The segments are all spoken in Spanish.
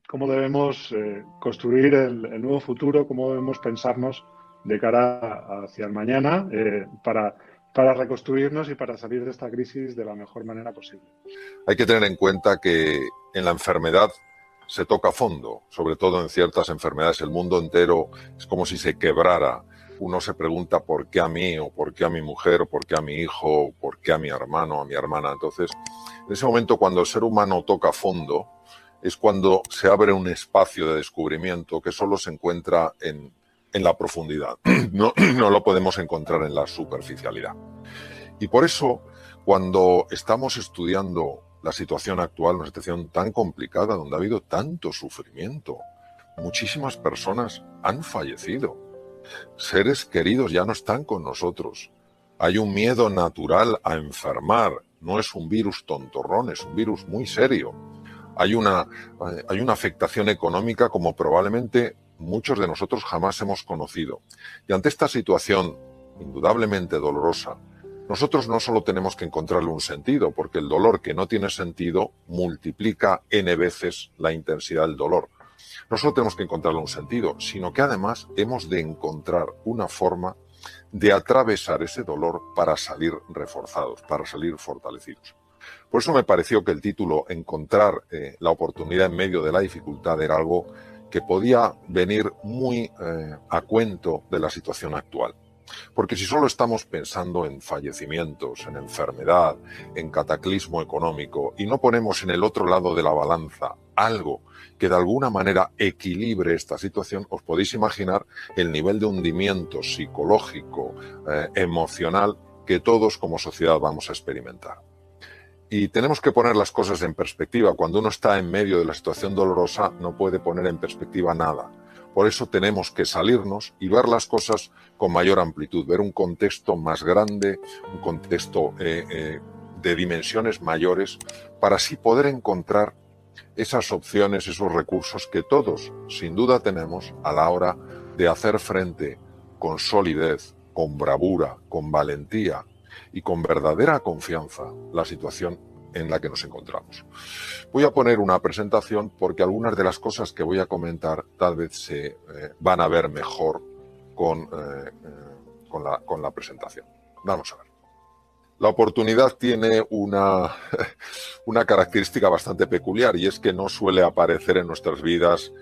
cómo debemos construir el nuevo futuro, cómo debemos pensarnos de cara hacia el mañana para reconstruirnos y para salir de esta crisis de la mejor manera posible. Hay que tener en cuenta que en la enfermedad se toca fondo, sobre todo en ciertas enfermedades. El mundo entero es como si se quebrara. Uno se pregunta por qué a mí, o por qué a mi mujer, o por qué a mi hijo, o por qué a mi hermano, a mi hermana. Entonces, en ese momento, cuando el ser humano toca fondo, es cuando se abre un espacio de descubrimiento que solo se encuentra en la profundidad. No lo podemos encontrar en la superficialidad. Y por eso, cuando estamos estudiando la situación actual, una situación tan complicada, donde ha habido tanto sufrimiento, muchísimas personas han fallecido, seres queridos ya no están con nosotros, hay un miedo natural a enfermar, no es un virus tontorrón, es un virus muy serio, hay una afectación económica como probablemente muchos de nosotros jamás hemos conocido. Y ante esta situación indudablemente dolorosa, nosotros no solo tenemos que encontrarle un sentido, porque el dolor que no tiene sentido multiplica n veces la intensidad del dolor. No solo tenemos que encontrarle un sentido, sino que además hemos de encontrar una forma de atravesar ese dolor para salir reforzados, para salir fortalecidos. Por eso me pareció que el título, Encontrar la oportunidad en medio de la dificultad, era algo que podía venir muy a cuento de la situación actual. Porque si solo estamos pensando en fallecimientos, en enfermedad, en cataclismo económico, y no ponemos en el otro lado de la balanza algo que de alguna manera equilibre esta situación, os podéis imaginar el nivel de hundimiento psicológico, emocional, que todos como sociedad vamos a experimentar. Y tenemos que poner las cosas en perspectiva. Cuando uno está en medio de la situación dolorosa, no puede poner en perspectiva nada. Por eso tenemos que salirnos y ver las cosas con mayor amplitud, ver un contexto más grande, un contexto de dimensiones mayores, para así poder encontrar esas opciones, esos recursos que todos, sin duda, tenemos a la hora de hacer frente con solidez, con bravura, con valentía y con verdadera confianza la situación en la que nos encontramos. Voy a poner una presentación porque algunas de las cosas que voy a comentar tal vez se van a ver mejor con la presentación. Vamos a ver. La oportunidad tiene una característica bastante peculiar, y es que no suele aparecer en nuestras vidas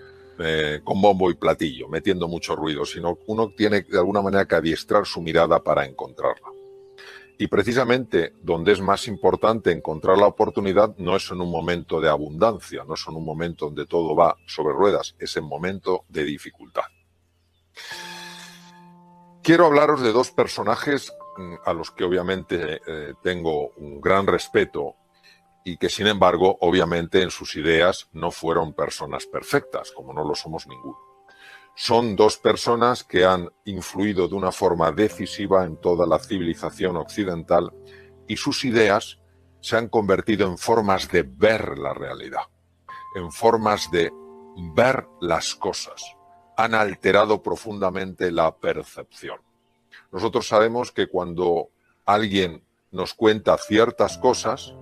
con bombo y platillo, metiendo mucho ruido, sino uno tiene de alguna manera que adiestrar su mirada para encontrarla. Y precisamente donde es más importante encontrar la oportunidad no es en un momento de abundancia, no es en un momento donde todo va sobre ruedas, es en momento de dificultad. Quiero hablaros de dos personajes a los que obviamente tengo un gran respeto y que sin embargo obviamente en sus ideas no fueron personas perfectas, como no lo somos ninguno. Son dos personas que han influido de una forma decisiva en toda la civilización occidental, y sus ideas se han convertido en formas de ver la realidad, en formas de ver las cosas. Han alterado profundamente la percepción. Nosotros sabemos que cuando alguien nos cuenta ciertas cosas,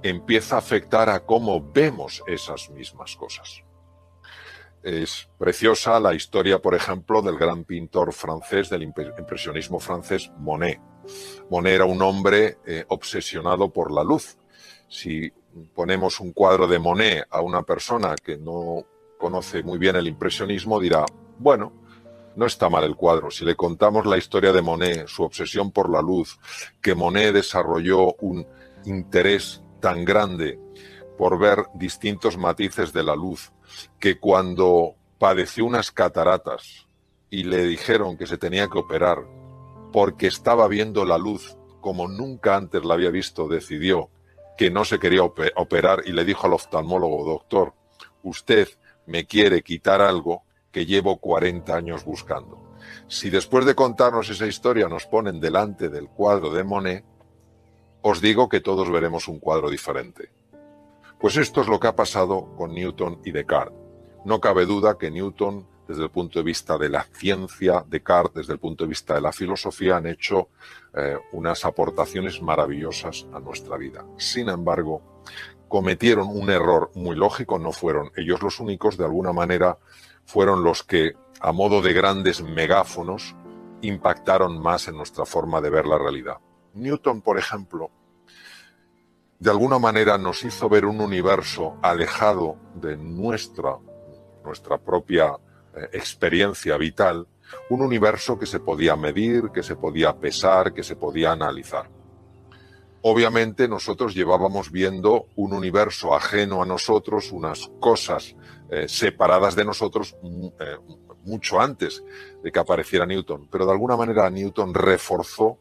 empieza a afectar a cómo vemos esas mismas cosas. Es preciosa la historia, por ejemplo, del gran pintor francés, del impresionismo francés, Monet. Monet era un hombre obsesionado por la luz. Si ponemos un cuadro de Monet a una persona que no conoce muy bien el impresionismo, dirá, bueno, no está mal el cuadro. Si le contamos la historia de Monet, su obsesión por la luz, que Monet desarrolló un interés tan grande por ver distintos matices de la luz, que cuando padeció unas cataratas y le dijeron que se tenía que operar porque estaba viendo la luz como nunca antes la había visto, decidió que no se quería operar y le dijo al oftalmólogo, doctor, usted me quiere quitar algo que llevo 40 años buscando. Si después de contarnos esa historia nos ponen delante del cuadro de Monet, os digo que todos veremos un cuadro diferente. Pues esto es lo que ha pasado con Newton y Descartes. No cabe duda que Newton, desde el punto de vista de la ciencia, Descartes, desde el punto de vista de la filosofía, han hecho unas aportaciones maravillosas a nuestra vida. Sin embargo, cometieron un error muy lógico, no fueron ellos los únicos, de alguna manera fueron los que, a modo de grandes megáfonos, impactaron más en nuestra forma de ver la realidad. Newton, por ejemplo, de alguna manera nos hizo ver un universo alejado de nuestra propia experiencia vital, un universo que se podía medir, que se podía pesar, que se podía analizar. Obviamente nosotros llevábamos viendo un universo ajeno a nosotros, unas cosas separadas de nosotros mucho antes de que apareciera Newton, pero de alguna manera Newton reforzó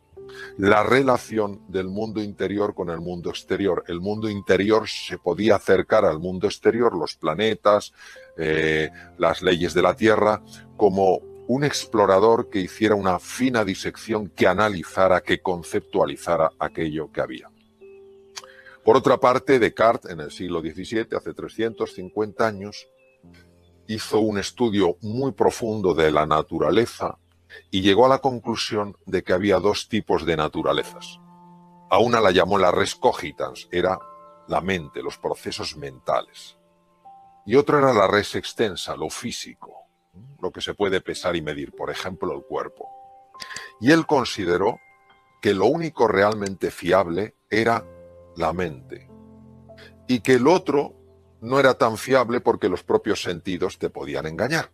la relación del mundo interior con el mundo exterior. El mundo interior se podía acercar al mundo exterior, los planetas, las leyes de la Tierra, como un explorador que hiciera una fina disección, que analizara, que conceptualizara aquello que había. Por otra parte, Descartes, en el siglo XVII, hace 350 años, hizo un estudio muy profundo de la naturaleza y llegó a la conclusión de que había dos tipos de naturalezas. A una la llamó la res cogitans, era la mente, los procesos mentales. Y otra era la res extensa, lo físico, lo que se puede pesar y medir, por ejemplo, el cuerpo. Y él consideró que lo único realmente fiable era la mente, y que el otro no era tan fiable porque los propios sentidos te podían engañar.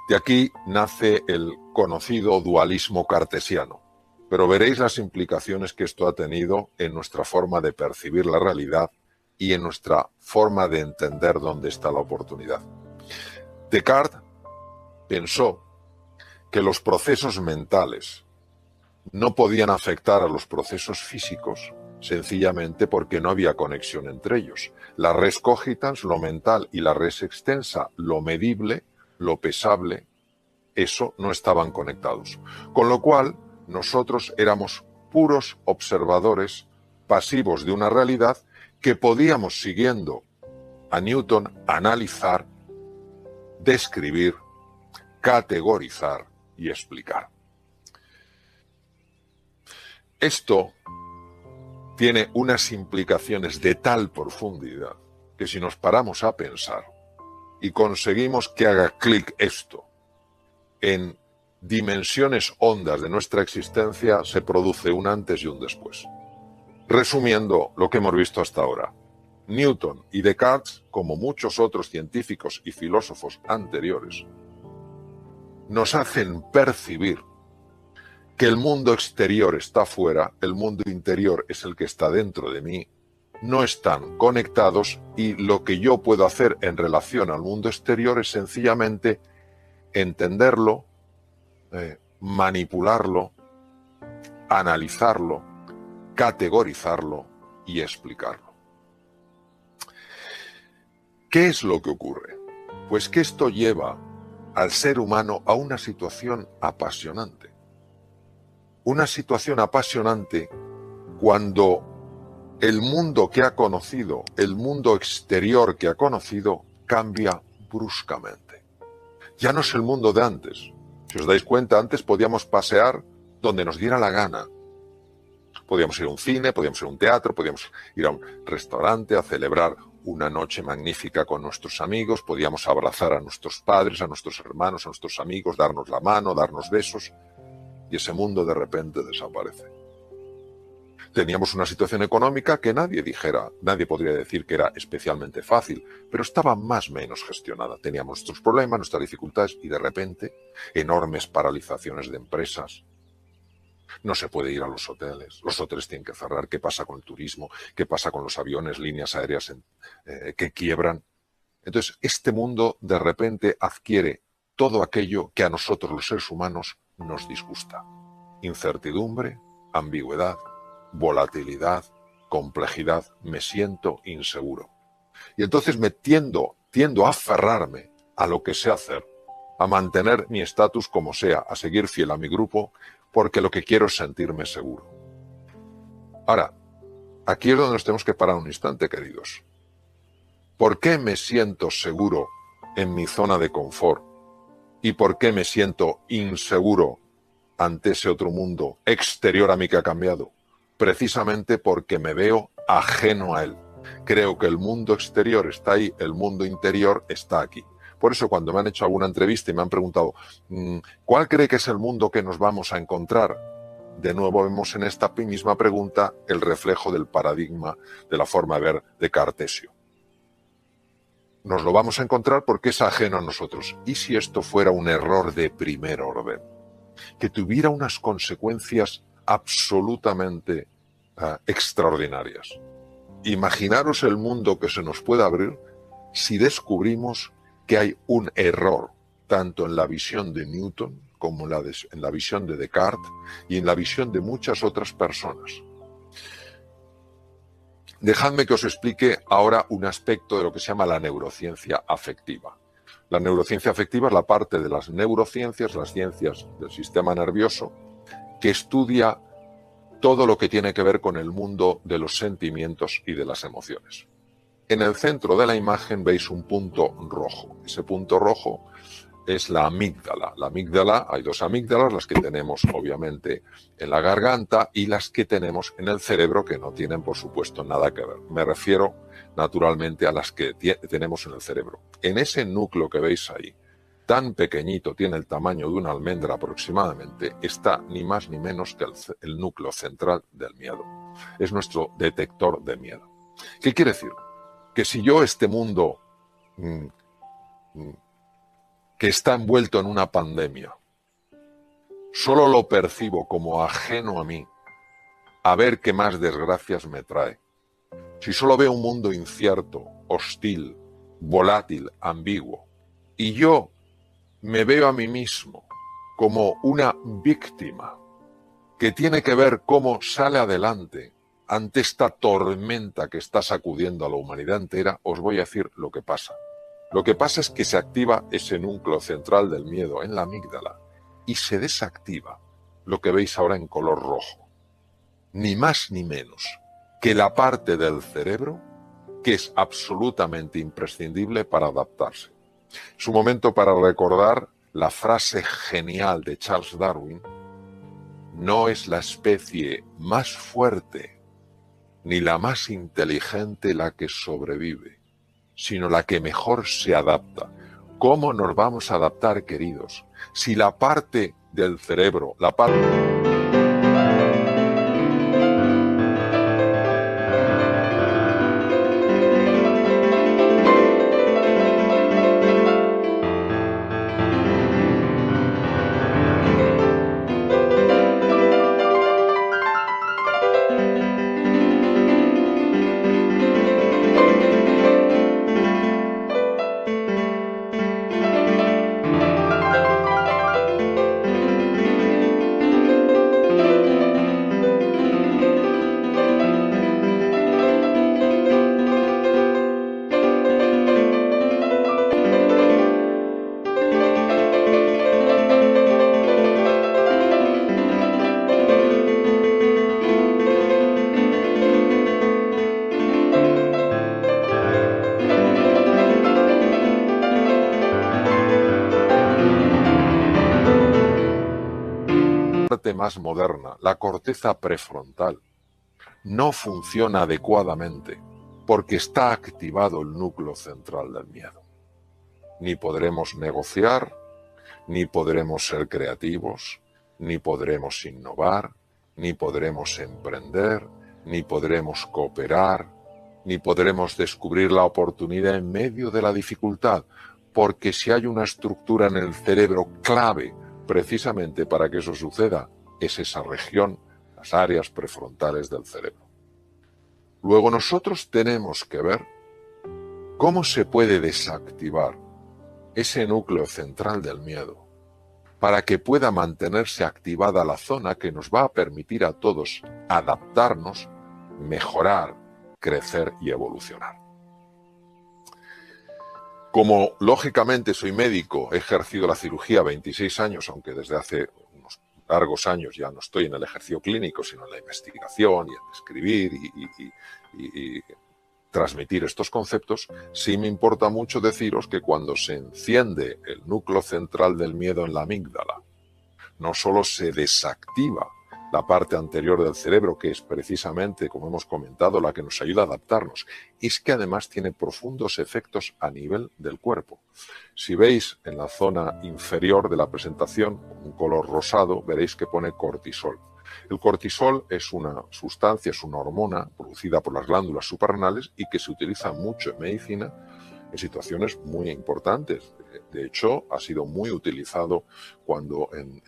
De aquí nace el conocido dualismo cartesiano, pero veréis las implicaciones que esto ha tenido en nuestra forma de percibir la realidad y en nuestra forma de entender dónde está la oportunidad. Descartes pensó que los procesos mentales no podían afectar a los procesos físicos sencillamente porque no había conexión entre ellos. La res cogitans, lo mental, y la res extensa, lo medible, lo pesable, eso no estaban conectados. Con lo cual, nosotros éramos puros observadores pasivos de una realidad que podíamos, siguiendo a Newton, analizar, describir, categorizar y explicar. Esto tiene unas implicaciones de tal profundidad que si nos paramos a pensar y conseguimos que haga clic esto en dimensiones hondas de nuestra existencia, se produce un antes y un después. Resumiendo lo que hemos visto hasta ahora, Newton y Descartes, como muchos otros científicos y filósofos anteriores, nos hacen percibir que el mundo exterior está fuera, el mundo interior es el que está dentro de mí, no están conectados, y lo que yo puedo hacer en relación al mundo exterior es sencillamente entenderlo, manipularlo, analizarlo, categorizarlo y explicarlo. ¿Qué es lo que ocurre? Pues que esto lleva al ser humano a una situación apasionante. Una situación apasionante cuando el mundo que ha conocido, el mundo exterior que ha conocido, cambia bruscamente. Ya no es el mundo de antes. Si os dais cuenta, antes podíamos pasear donde nos diera la gana. Podíamos ir a un cine, podíamos ir a un teatro, podíamos ir a un restaurante a celebrar una noche magnífica con nuestros amigos, podíamos abrazar a nuestros padres, a nuestros hermanos, a nuestros amigos, darnos la mano, darnos besos. Y ese mundo de repente desaparece. Teníamos una situación económica que nadie podría decir que era especialmente fácil, pero estaba más o menos gestionada. Teníamos nuestros problemas, nuestras dificultades, y de repente enormes paralizaciones de empresas. No se puede ir a los hoteles tienen que cerrar. ¿Qué pasa con el turismo? ¿Qué pasa con los aviones, líneas aéreas que quiebran? Entonces, este mundo de repente adquiere todo aquello que a nosotros los seres humanos nos disgusta. Incertidumbre, ambigüedad, volatilidad, complejidad. Me siento inseguro. Y entonces tiendo a aferrarme a lo que sé hacer, a mantener mi estatus como sea, a seguir fiel a mi grupo, porque lo que quiero es sentirme seguro. Ahora, aquí es donde nos tenemos que parar un instante, queridos. ¿Por qué me siento seguro en mi zona de confort? ¿Y por qué me siento inseguro ante ese otro mundo exterior a mí que ha cambiado? Precisamente porque me veo ajeno a él. creo que el mundo exterior está ahí, el mundo interior está aquí. Por eso cuando me han hecho alguna entrevista y me han preguntado ¿cuál cree que es el mundo que nos vamos a encontrar? De nuevo vemos en esta misma pregunta el reflejo del paradigma de la forma de ver de Cartesio. Nos lo vamos a encontrar porque es ajeno a nosotros. ¿Y si esto fuera un error de primer orden? Que tuviera unas consecuencias absolutamente extraordinarias. Imaginaros el mundo que se nos puede abrir si descubrimos que hay un error, tanto en la visión de Newton como en la visión de Descartes y en la visión de muchas otras personas. Dejadme que os explique ahora un aspecto de lo que se llama la neurociencia afectiva. La neurociencia afectiva es la parte de las neurociencias, las ciencias del sistema nervioso, que estudia todo lo que tiene que ver con el mundo de los sentimientos y de las emociones. En el centro de la imagen veis un punto rojo. Ese punto rojo es la amígdala. La amígdala, hay dos amígdalas, las que tenemos obviamente en la garganta y las que tenemos en el cerebro, que no tienen por supuesto nada que ver. Me refiero naturalmente a las que tenemos en el cerebro. En ese núcleo que veis ahí, tan pequeñito, tiene el tamaño de una almendra aproximadamente, está ni más ni menos que el núcleo central del miedo. Es nuestro detector de miedo. ¿Qué quiere decir? Que si yo este mundo que está envuelto en una pandemia, solo lo percibo como ajeno a mí, a ver qué más desgracias me trae. Si solo veo un mundo incierto, hostil, volátil, ambiguo, y yo me veo a mí mismo como una víctima que tiene que ver cómo sale adelante ante esta tormenta que está sacudiendo a la humanidad entera, os voy a decir lo que pasa. Lo que pasa es que se activa ese núcleo central del miedo en la amígdala y se desactiva lo que veis ahora en color rojo. Ni más ni menos que la parte del cerebro que es absolutamente imprescindible para adaptarse. Es un momento para recordar la frase genial de Charles Darwin: no es la especie más fuerte ni la más inteligente la que sobrevive, sino la que mejor se adapta. ¿Cómo nos vamos a adaptar, queridos, si la parte del cerebro, la parte... más moderna, la corteza prefrontal, no funciona adecuadamente porque está activado el núcleo central del miedo. Ni podremos negociar, ni podremos ser creativos, ni podremos innovar, ni podremos emprender, ni podremos cooperar, ni podremos descubrir la oportunidad en medio de la dificultad, porque si hay una estructura en el cerebro clave precisamente para que eso suceda, es esa región, las áreas prefrontales del cerebro. Luego nosotros tenemos que ver cómo se puede desactivar ese núcleo central del miedo para que pueda mantenerse activada la zona que nos va a permitir a todos adaptarnos, mejorar, crecer y evolucionar. Como lógicamente soy médico, he ejercido la cirugía 26 años, aunque desde hace unos largos años ya no estoy en el ejercicio clínico, sino en la investigación y en escribir y transmitir estos conceptos, sí me importa mucho deciros que cuando se enciende el núcleo central del miedo en la amígdala, no solo se desactiva la parte anterior del cerebro, que es precisamente, como hemos comentado, la que nos ayuda a adaptarnos, es que además tiene profundos efectos a nivel del cuerpo. Si veis en la zona inferior de la presentación un color rosado, veréis que pone cortisol. El cortisol es una sustancia, es una hormona producida por las glándulas suprarrenales y que se utiliza mucho en medicina en situaciones muy importantes. De hecho, ha sido muy utilizado cuando en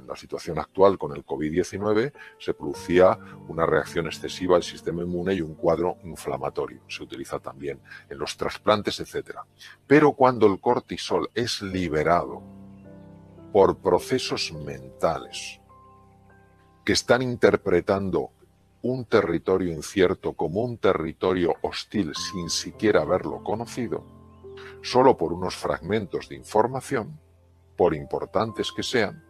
la situación actual con el COVID-19 se producía una reacción excesiva del sistema inmune y un cuadro inflamatorio. Se utiliza también en los trasplantes, etc. Pero cuando el cortisol es liberado por procesos mentales que están interpretando un territorio incierto como un territorio hostil sin siquiera haberlo conocido, solo por unos fragmentos de información, por importantes que sean,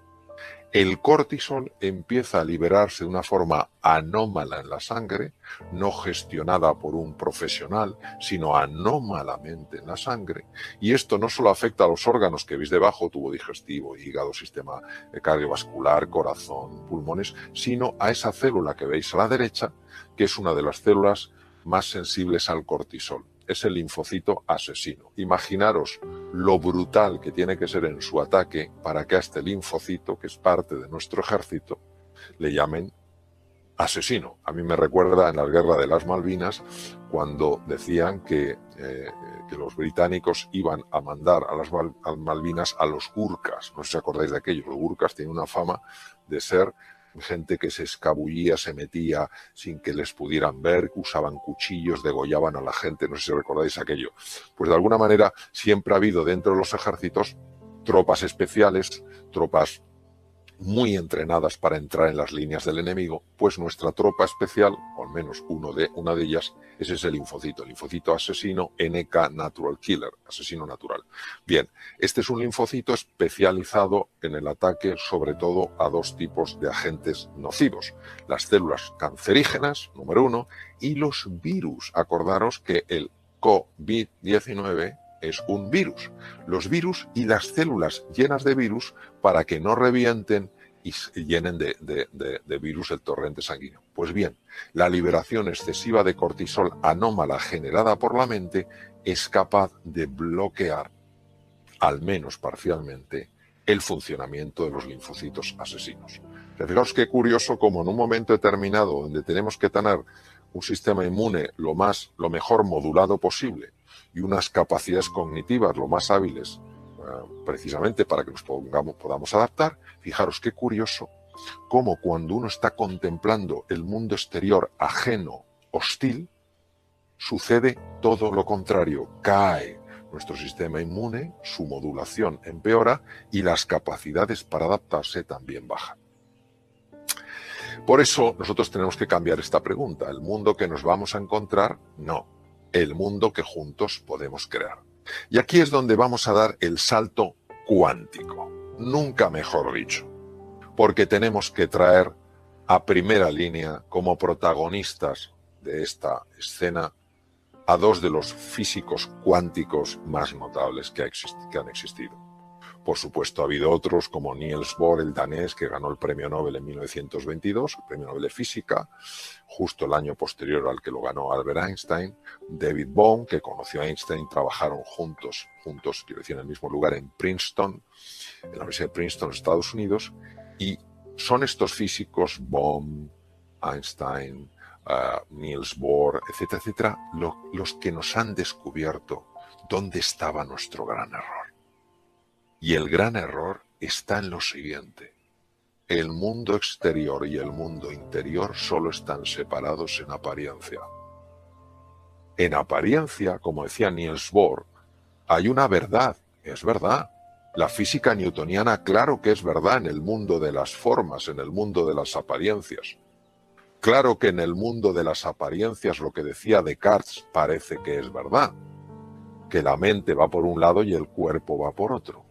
el cortisol empieza a liberarse de una forma anómala en la sangre, no gestionada por un profesional, sino anómalamente en la sangre. Y esto no solo afecta a los órganos que veis debajo, tubo digestivo, hígado, sistema cardiovascular, corazón, pulmones, sino a esa célula que veis a la derecha, que es una de las células más sensibles al cortisol. Es el linfocito asesino. Imaginaros lo brutal que tiene que ser en su ataque para que a este linfocito, que es parte de nuestro ejército, le llamen asesino. A mí me recuerda en la guerra de las Malvinas, cuando decían que los británicos iban a mandar a las Malvinas a los Gurkhas. No sé si acordáis de aquello. Los Gurkhas tienen una fama de ser gente que se escabullía, se metía sin que les pudieran ver, usaban cuchillos, degollaban a la gente, no sé si recordáis aquello. Pues de alguna manera siempre ha habido dentro de los ejércitos tropas especiales, tropas muy entrenadas para entrar en las líneas del enemigo, pues nuestra tropa especial, o al menos una de ellas, es ese linfocito, el linfocito asesino NK Natural Killer, asesino natural. Bien, este es un linfocito especializado en el ataque sobre todo a dos tipos de agentes nocivos, las células cancerígenas, número 1, y los virus. Acordaros que el COVID-19 es un virus. Los virus y las células llenas de virus para que no revienten y llenen de virus el torrente sanguíneo. Pues bien, la liberación excesiva de cortisol anómala generada por la mente es capaz de bloquear, al menos parcialmente, el funcionamiento de los linfocitos asesinos. Fijaos qué curioso como en un momento determinado donde tenemos que tener un sistema inmune lo mejor modulado posible y unas capacidades cognitivas lo más hábiles, precisamente para que nos podamos adaptar, fijaros qué curioso cómo cuando uno está contemplando el mundo exterior ajeno, hostil, sucede todo lo contrario, cae nuestro sistema inmune, su modulación empeora y las capacidades para adaptarse también bajan. Por eso nosotros tenemos que cambiar esta pregunta. ¿El mundo que nos vamos a encontrar? No. El mundo que juntos podemos crear. Y aquí es donde vamos a dar el salto cuántico. Nunca mejor dicho. Porque tenemos que traer a primera línea como protagonistas de esta escena a dos de los físicos cuánticos más notables que han existido. Por supuesto, ha habido otros como Niels Bohr, el danés, que ganó el premio Nobel en 1922, el premio Nobel de Física, justo el año posterior al que lo ganó Albert Einstein, David Bohm, que conoció a Einstein, trabajaron juntos, quiero decir, en el mismo lugar en Princeton, en la Universidad de Princeton, Estados Unidos, y son estos físicos, Bohm, Einstein, Niels Bohr, etcétera, etcétera, los que nos han descubierto dónde estaba nuestro gran error. Y el gran error está en lo siguiente. El mundo exterior y el mundo interior solo están separados en apariencia. En apariencia, como decía Niels Bohr, hay una verdad, es verdad. La física newtoniana, claro que es verdad en el mundo de las formas, en el mundo de las apariencias. Claro que en el mundo de las apariencias lo que decía Descartes parece que es verdad, que la mente va por un lado y el cuerpo va por otro.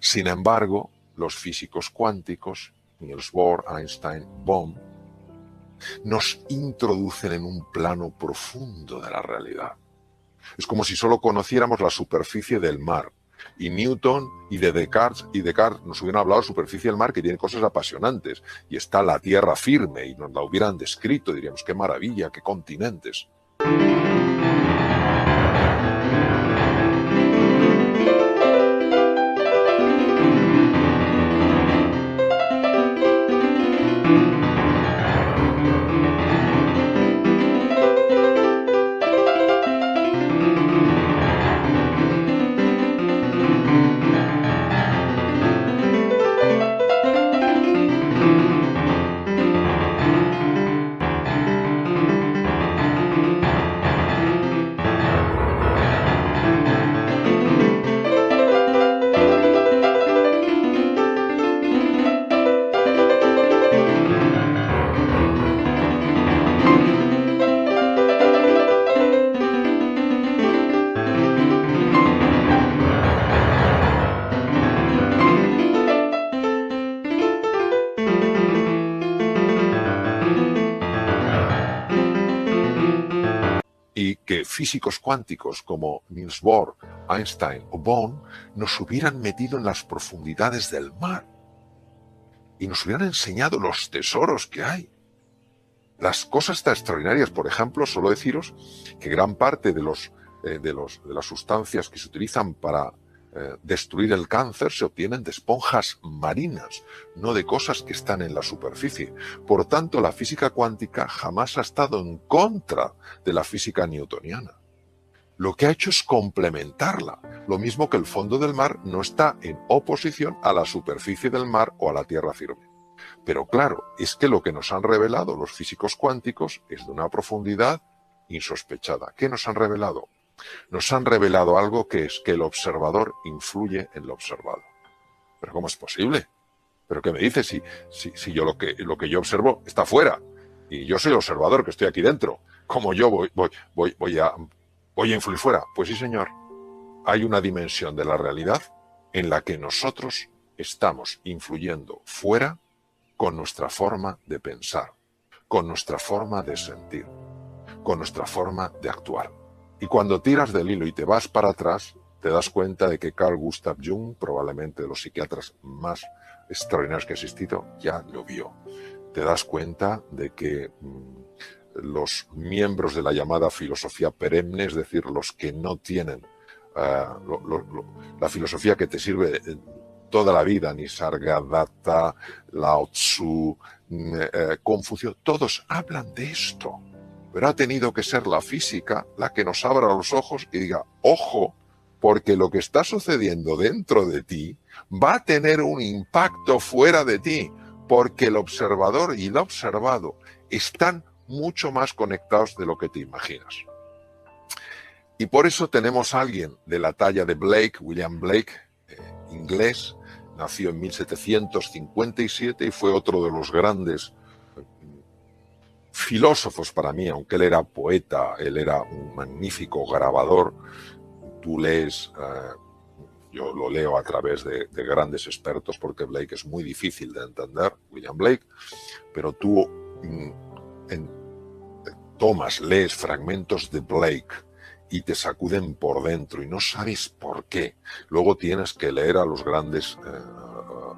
Sin embargo, los físicos cuánticos, Niels Bohr, Einstein, Bohm, nos introducen en un plano profundo de la realidad. Es como si solo conociéramos la superficie del mar, Y Newton y Descartes nos hubieran hablado de superficie del mar, que tiene cosas apasionantes, y está la tierra firme, y nos la hubieran descrito, diríamos, qué maravilla, qué continentes. Y que físicos cuánticos como Niels Bohr, Einstein o Bohm nos hubieran metido en las profundidades del mar y nos hubieran enseñado los tesoros que hay. Las cosas tan extraordinarias, por ejemplo, solo deciros que gran parte de las sustancias que se utilizan para destruir el cáncer se obtienen de esponjas marinas, no de cosas que están en la superficie. Por tanto, la física cuántica jamás ha estado en contra de la física newtoniana. Lo que ha hecho es complementarla, lo mismo que el fondo del mar no está en oposición a la superficie del mar o a la tierra firme. Pero claro, es que lo que nos han revelado los físicos cuánticos es de una profundidad insospechada. ¿Qué nos han revelado? Nos han revelado algo que es que el observador influye en lo observado. ¿Pero cómo es posible? ¿Pero qué me dices si yo lo que yo observo está fuera? Y yo soy el observador que estoy aquí dentro. ¿Cómo yo voy a influir fuera? Pues sí, señor. Hay una dimensión de la realidad en la que nosotros estamos influyendo fuera con nuestra forma de pensar, con nuestra forma de sentir, con nuestra forma de actuar. Y cuando tiras del hilo y te vas para atrás, te das cuenta de que Carl Gustav Jung, probablemente de los psiquiatras más extraordinarios que ha existido, ya lo vio. Te das cuenta de que los miembros de la llamada filosofía perenne, es decir, los que no tienen la filosofía que te sirve toda la vida, Nisargadatta, Lao Tzu, Confucio, todos hablan de esto. Pero ha tenido que ser la física la que nos abra los ojos y diga, ojo, porque lo que está sucediendo dentro de ti va a tener un impacto fuera de ti, porque el observador y el observado están mucho más conectados de lo que te imaginas. Y por eso tenemos a alguien de la talla de Blake, William Blake, inglés, nació en 1757 y fue otro de los grandes filósofos para mí, aunque él era poeta, él era un magnífico grabador. Tú lees, yo lo leo a través de grandes expertos porque Blake es muy difícil de entender, William Blake, pero tú lees fragmentos de Blake y te sacuden por dentro y no sabes por qué. Luego tienes que leer a los grandes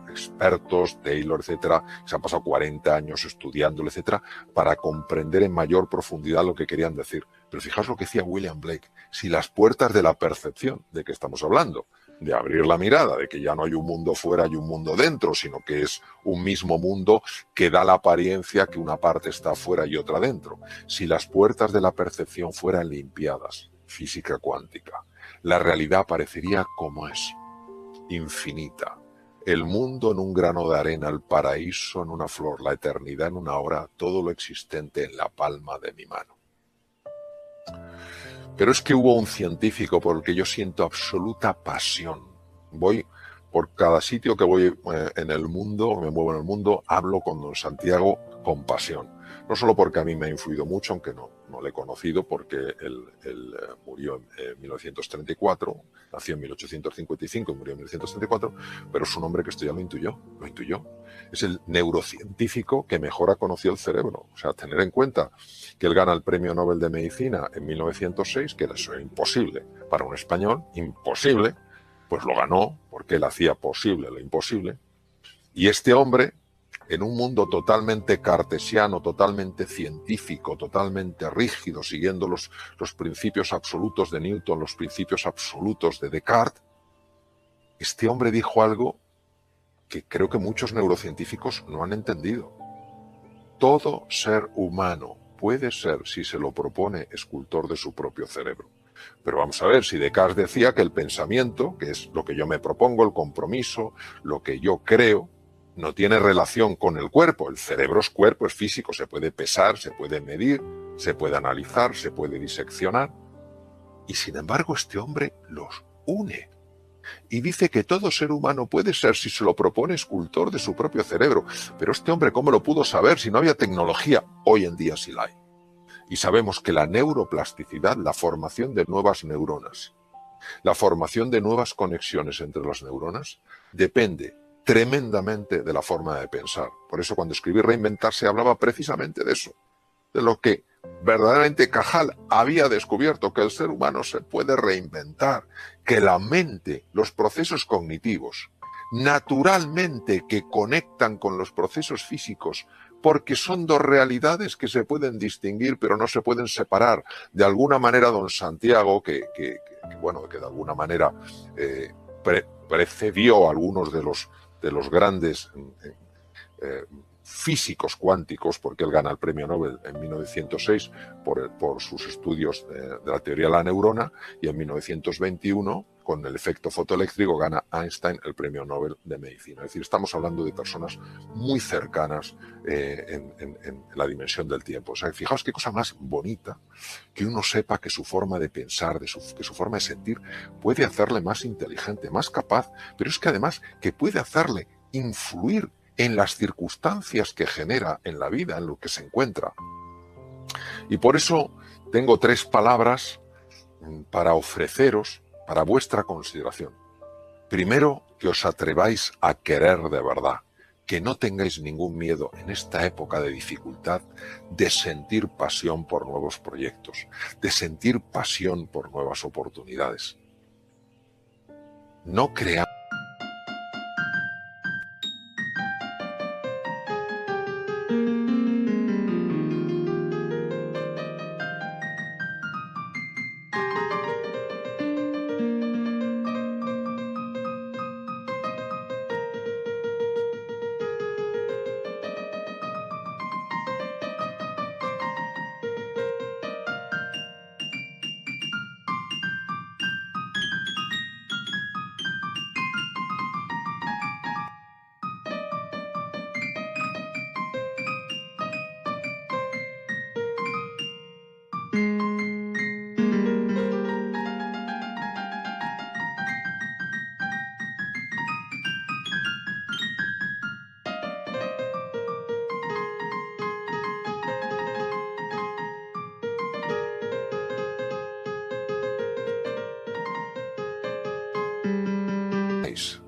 expertos, Taylor, etcétera, se han pasado 40 años estudiándolo, etcétera, para comprender en mayor profundidad lo que querían decir. Pero fijaos lo que decía William Blake, si las puertas de la percepción, ¿de qué estamos hablando? De abrir la mirada, de que ya no hay un mundo fuera y un mundo dentro, sino que es un mismo mundo que da la apariencia que una parte está fuera y otra dentro. Si las puertas de la percepción fueran limpiadas, física cuántica, la realidad parecería como es, infinita. El mundo en un grano de arena, el paraíso en una flor, la eternidad en una hora, todo lo existente en la palma de mi mano. Pero es que hubo un científico por el que yo siento absoluta pasión. Voy por cada sitio que voy en el mundo, me muevo en el mundo, hablo con don Santiago con pasión. No solo porque a mí me ha influido mucho, aunque no le he conocido, porque él murió en 1934, nació en 1855 y murió en 1934, pero es un hombre que esto ya lo intuyó. Es el neurocientífico que mejor ha conocido el cerebro. O sea, tener en cuenta que él gana el Premio Nobel de Medicina en 1906, que era eso imposible para un español, imposible, pues lo ganó porque él hacía posible lo imposible. Y este hombre, en un mundo totalmente cartesiano, totalmente científico, totalmente rígido, siguiendo los principios absolutos de Newton, los principios absolutos de Descartes, este hombre dijo algo que creo que muchos neurocientíficos no han entendido. Todo ser humano puede ser, si se lo propone, escultor de su propio cerebro. Pero vamos a ver, si Descartes decía que el pensamiento, que es lo que yo me propongo, el compromiso, lo que yo creo, no tiene relación con el cuerpo. El cerebro es cuerpo, es físico, se puede pesar, se puede medir, se puede analizar, se puede diseccionar. Y sin embargo, este hombre los une. Y dice que todo ser humano puede ser, si se lo propone, escultor de su propio cerebro. Pero este hombre, ¿cómo lo pudo saber si no había tecnología? Hoy en día sí la hay. Y sabemos que la neuroplasticidad, la formación de nuevas neuronas, la formación de nuevas conexiones entre las neuronas, depende tremendamente de la forma de pensar. Por eso cuando escribí Reinventarse hablaba precisamente de eso, de lo que verdaderamente Cajal había descubierto, que el ser humano se puede reinventar, que la mente, los procesos cognitivos, naturalmente que conectan con los procesos físicos, porque son dos realidades que se pueden distinguir, pero no se pueden separar. De alguna manera, don Santiago, que de alguna manera precedió a algunos de los grandes físicos cuánticos, porque él gana el premio Nobel en 1906 por sus estudios de la teoría de la neurona, y en 1921, con el efecto fotoeléctrico, gana Einstein el premio Nobel de medicina. Es decir, estamos hablando de personas muy cercanas en la dimensión del tiempo. O sea, fijaos qué cosa más bonita que uno sepa que su forma de pensar, que su forma de sentir puede hacerle más inteligente, más capaz, pero es que además que puede hacerle influir en las circunstancias que genera en la vida, en lo que se encuentra. Y por eso tengo 3 palabras para ofreceros, para vuestra consideración. Primero, que os atreváis a querer de verdad, que no tengáis ningún miedo en esta época de dificultad de sentir pasión por nuevos proyectos, de sentir pasión por nuevas oportunidades. No creáis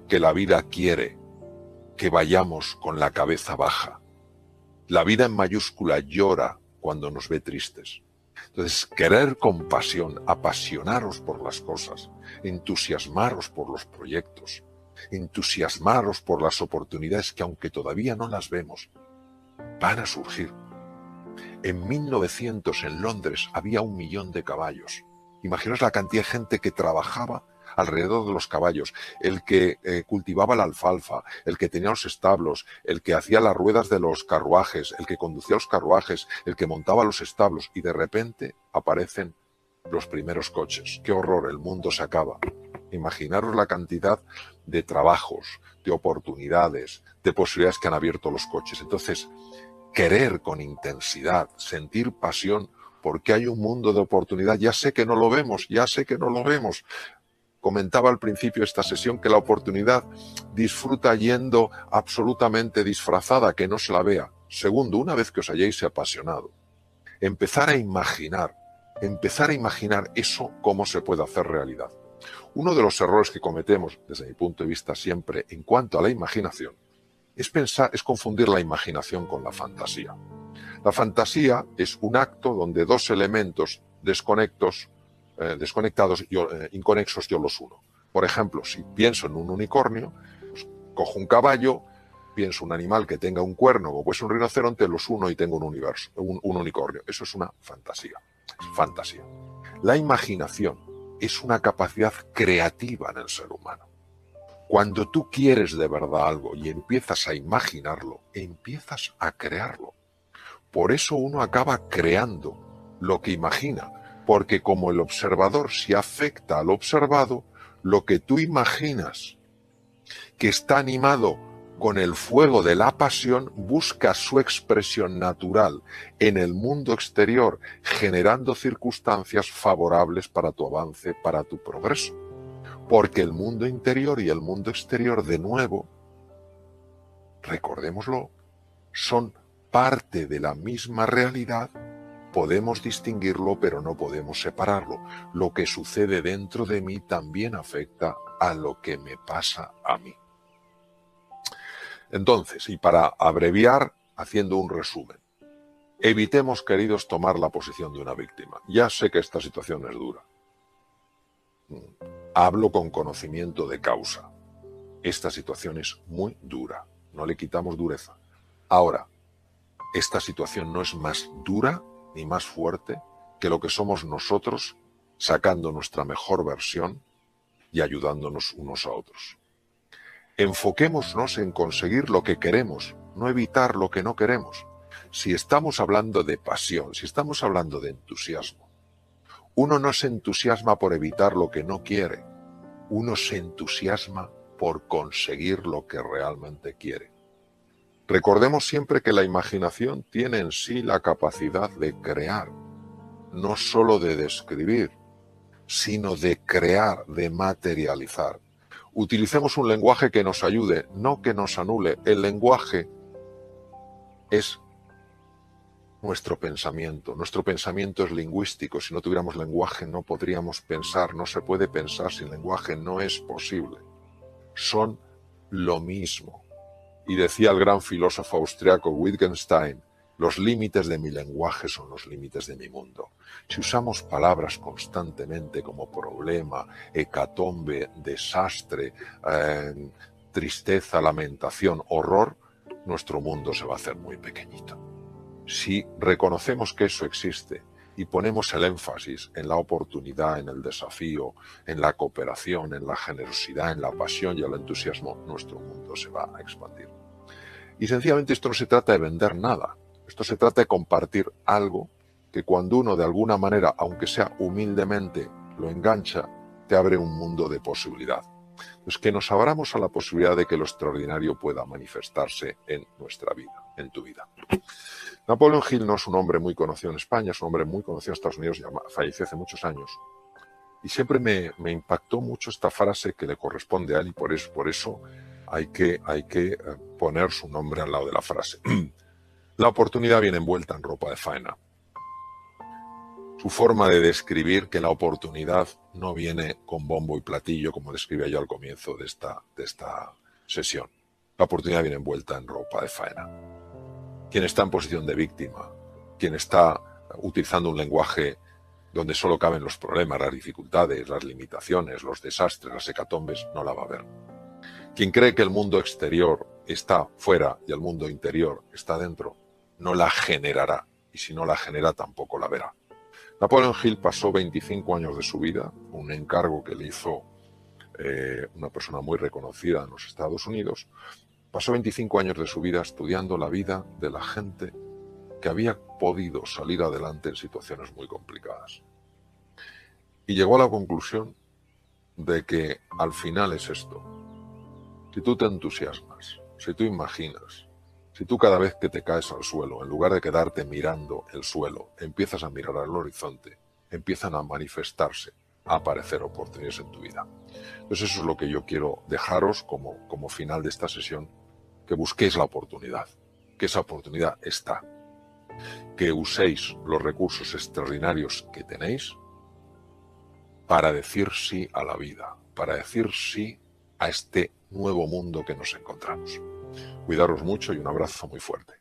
que la vida quiere que vayamos con la cabeza baja. La vida en mayúscula llora cuando nos ve tristes. Entonces, querer con pasión, apasionaros por las cosas, entusiasmaros por los proyectos, entusiasmaros por las oportunidades que, aunque todavía no las vemos, van a surgir. En 1900 en Londres había 1 millón de caballos. Imaginaos la cantidad de gente que trabajaba alrededor de los caballos, el que cultivaba la alfalfa, el que tenía los establos, el que hacía las ruedas de los carruajes, el que conducía los carruajes, el que montaba los establos, y de repente aparecen los primeros coches. ¡Qué horror! El mundo se acaba. Imaginaros la cantidad de trabajos, de oportunidades, de posibilidades que han abierto los coches. Entonces, querer con intensidad, sentir pasión, porque hay un mundo de oportunidad. Ya sé que no lo vemos, ya sé que no lo vemos. Comentaba al principio de esta sesión que la oportunidad disfruta yendo absolutamente disfrazada, que no se la vea. Segundo, una vez que os hayáis apasionado, empezar a imaginar eso cómo se puede hacer realidad. Uno de los errores que cometemos, desde mi punto de vista siempre, en cuanto a la imaginación, es confundir la imaginación con la fantasía. La fantasía es un acto donde 2 elementos desconectados, inconexos, yo los uno. Por ejemplo, si pienso en un unicornio, pues cojo un caballo, pienso un animal que tenga un cuerno, como pues un rinoceronte, los uno y tengo un unicornio. Eso es una fantasía. Es fantasía. La imaginación es una capacidad creativa en el ser humano. Cuando tú quieres de verdad algo y empiezas a imaginarlo, empiezas a crearlo. Por eso uno acaba creando lo que imagina, porque como el observador se afecta al observado, lo que tú imaginas que está animado con el fuego de la pasión busca su expresión natural en el mundo exterior, generando circunstancias favorables para tu avance, para tu progreso. Porque el mundo interior y el mundo exterior, de nuevo, recordémoslo, son parte de la misma realidad. Podemos distinguirlo, pero no podemos separarlo. Lo que sucede dentro de mí también afecta a lo que me pasa a mí. Entonces, y para abreviar, haciendo un resumen, evitemos, queridos, tomar la posición de una víctima. Ya sé que esta situación es dura. Hablo con conocimiento de causa. Esta situación es muy dura. No le quitamos dureza. Ahora, esta situación no es más dura ni más fuerte que lo que somos nosotros sacando nuestra mejor versión y ayudándonos unos a otros. Enfoquémonos en conseguir lo que queremos, no evitar lo que no queremos. Si estamos hablando de pasión, si estamos hablando de entusiasmo, uno no se entusiasma por evitar lo que no quiere, uno se entusiasma por conseguir lo que realmente quiere. Recordemos siempre que la imaginación tiene en sí la capacidad de crear, no solo de describir, sino de crear, de materializar. Utilicemos un lenguaje que nos ayude, no que nos anule. El lenguaje es nuestro pensamiento. Nuestro pensamiento es lingüístico. Si no tuviéramos lenguaje no podríamos pensar. No se puede pensar sin lenguaje. No es posible. Son lo mismo. Y decía el gran filósofo austriaco Wittgenstein, los límites de mi lenguaje son los límites de mi mundo. Si usamos palabras constantemente como problema, hecatombe, desastre, tristeza, lamentación, horror, nuestro mundo se va a hacer muy pequeñito. Si reconocemos que eso existe y ponemos el énfasis en la oportunidad, en el desafío, en la cooperación, en la generosidad, en la pasión y el entusiasmo, nuestro mundo se va a expandir. Y sencillamente esto no se trata de vender nada. Esto se trata de compartir algo que cuando uno de alguna manera, aunque sea humildemente, lo engancha, te abre un mundo de posibilidad. Pues que nos abramos a la posibilidad de que lo extraordinario pueda manifestarse en nuestra vida, en tu vida. Napoleon Hill no es un hombre muy conocido en España, es un hombre muy conocido en Estados Unidos, ya falleció hace muchos años. Y siempre me impactó mucho esta frase que le corresponde a él y por eso hay que poner su nombre al lado de la frase. La oportunidad viene envuelta en ropa de faena. Su forma de describir que la oportunidad no viene con bombo y platillo, como describía yo al comienzo de esta sesión. La oportunidad viene envuelta en ropa de faena. Quien está en posición de víctima, quien está utilizando un lenguaje donde solo caben los problemas, las dificultades, las limitaciones, los desastres, las hecatombes, no la va a ver. Quien cree que el mundo exterior está fuera y el mundo interior está dentro, no la generará, y si no la genera tampoco la verá. Napoleon Hill pasó 25 años de su vida, un encargo que le hizo una persona muy reconocida en los Estados Unidos, pasó 25 años de su vida estudiando la vida de la gente que había podido salir adelante en situaciones muy complicadas. Y llegó a la conclusión de que al final es esto. Si tú te entusiasmas, si tú imaginas, si tú cada vez que te caes al suelo, en lugar de quedarte mirando el suelo, empiezas a mirar al horizonte, empiezan a manifestarse, a aparecer oportunidades en tu vida. Entonces eso es lo que yo quiero dejaros como final de esta sesión, que busquéis la oportunidad, que esa oportunidad está, que uséis los recursos extraordinarios que tenéis para decir sí a la vida, para decir sí a este nuevo mundo que nos encontramos. Cuidaros mucho y un abrazo muy fuerte.